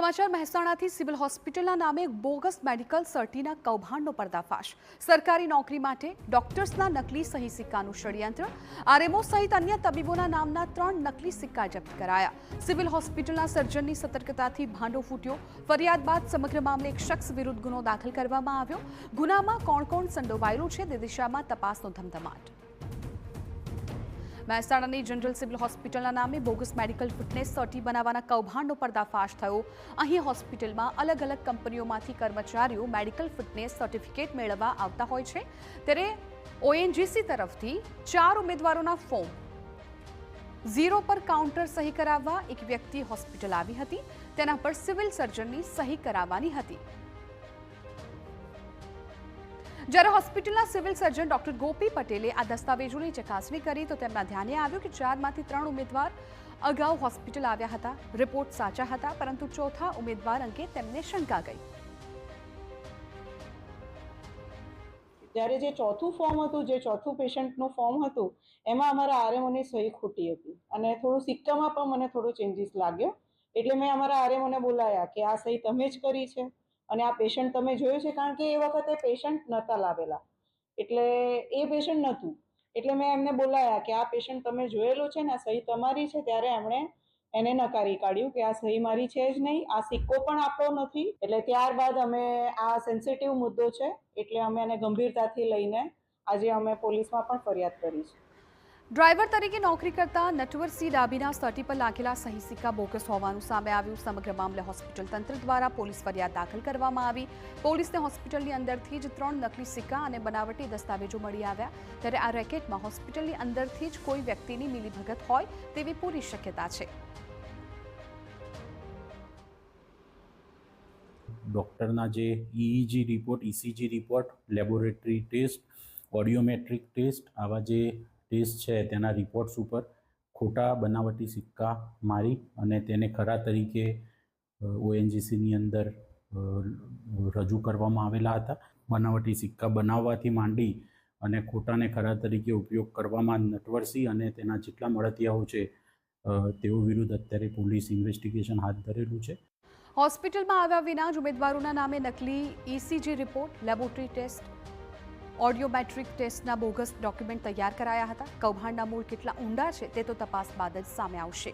સમાચાર મહેસાણાથી સિવિલ હોસ્પિટલના નામે બોગસ મેડિકલ સર્ટિના કૌભાંડનો પર્દાફાશ। સરકારી નોકરી માટે ડોક્ટર્સના નકલી સહી સિક્કાનું ષડયંત્ર। આરએમઓ સહિત અન્ય તબીબોના નામના 3 નકલી સિક્કા જપ્ત કરાયા। સિવિલ હોસ્પિટલના સર્જનની સતર્કતાથી ભાંડો ફૂટ્યો। ફરિયાદ બાદ સમગ્ર મામલે એક શખ્સ વિરુદ્ધ ગુનો દાખલ કરવામાં આવ્યો। ગુનામાં કોણ સંડોવાયેલું છે તે દિશામાં તપાસનો ધમધમાટ। મહેસાણાની જનરલ સિવિલ હોસ્પિટલના નામે બોગસ મેડિકલ ફિટનેસ સર્ટી બનાવવાના કૌભાંડનો પર્દાફાશ થયો। અહીં હોસ્પિટલમાં અલગ અલગ કંપનીઓમાંથી કર્મચારીઓ મેડિકલ ફિટનેસ સર્ટિફિકેટ મેળવવા આવતા હોય છે, ત્યારે ઓએનજીસી તરફથી 4 ઉમેદવારોના ફોર્મ 0 પર કાઉન્ટર સહી કરાવવા એક વ્યક્તિ હોસ્પિટલ આવી હતી। તેના પર સિવિલ સર્જનની સહી કરાવવાની હતી। જ્યારે હોસ્પિટલના સિવિલ સર્જન ડોક્ટર ગોપી પટેલે આ દસ્તાવેજોની ચકાસણી કરી તો તેમના ધ્યાને આવ્યું કે 4માંથી 3 ઉમેદવાર અગાઉ હોસ્પિટલ આવ્યા હતા। રિપોર્ટ સાચા હતા, પરંતુ ચોથા ઉમેદવાર અંગે તેમને શંકા ગઈ। જ્યારે જે ચોથું ફોર્મ હતું, જે ચોથું પેશન્ટનું ફોર્મ હતું, એમાં અમારા આરએમઓની સહી ખોટી હતી અને થોડું સિક્કામાં પણ મને થોડો ચેન્જીસ લાગ્યો। એટલે મેં અમારા આરએમઓને બોલાયા કે આ સહી તમે જ કરી છે અને આ પેશન્ટ તમે જોયું છે, કારણ કે એ વખતે પેશન્ટ નહોતા લાવેલા, એટલે એ પેશન્ટ નહોતું। એટલે મેં એમને બોલાયા કે આ પેશન્ટ તમે જોયેલો છે ને, આ સહી તમારી છે? ત્યારે એમણે એને નકારી કાઢ્યું કે આ સહી મારી છે જ નહીં, આ સિક્કો પણ આપણો નથી। એટલે ત્યારબાદ અમે આ સેન્સિટિવ મુદ્દો છે એટલે અમે એને ગંભીરતાથી લઈને આજે અમે પોલીસમાં પણ ફરિયાદ કરી છે। ડ્રાઈવર તરીકે નોકરી કરતા નટવરસિંહ ડાબીના સર્ટી પર લાગેલા સહી સિક્કા બોગસ હોવાનું સામે આવ્યું। સમગ્ર મામલે હોસ્પિટલ તંત્ર દ્વારા પોલીસ ફરિયાદ દાખલ કરવામાં આવી। પોલીસને હોસ્પિટલની અંદરથી જ 3 નકલી સિક્કા અને બનાવટી દસ્તાવેજો મળી આવ્યા। ત્યારે આ રેકેટમાં હોસ્પિટલની અંદરથી જ કોઈ વ્યક્તિની મિલીભગત હોય તેવી પૂરી શક્યતા છે। ડૉક્ટરના જે EEG report, ECG report, laboratory test, audiometric test, આવા જે ટેસ્ટ છે તેના રિપોર્ટ્સ ઉપર ખોટા બનાવટી સિક્કા મારી અને તેને ખરા તરીકે ઓએનજીસીની અંદર રજૂ કરવામાં આવેલા હતા। બનાવટી સિક્કા બનાવવાથી માંડી અને ખોટાને ખરા તરીકે ઉપયોગ કરવામાં નટવરસિંહ અને તેના જેટલા મળતિયાઓ છે તેઓ વિરુદ્ધ અત્યારે પોલીસ ઇન્વેસ્ટિગેશન હાથ ધરેલું છે। હોસ્પિટલમાં આવ્યા વિના જ ઉમેદવારોના નામે નકલી ECG રિપોર્ટ, લેબોરેટરી ટેસ્ટ, ઓડિયોમેટ્રિક ટેસ્ટના બોગસ ડોક્યુમેન્ટ તૈયાર કરાયા હતા। કૌભાંડના મૂળ કેટલા ઊંડા છે તે તો તપાસ બાદ જ સામે આવશે।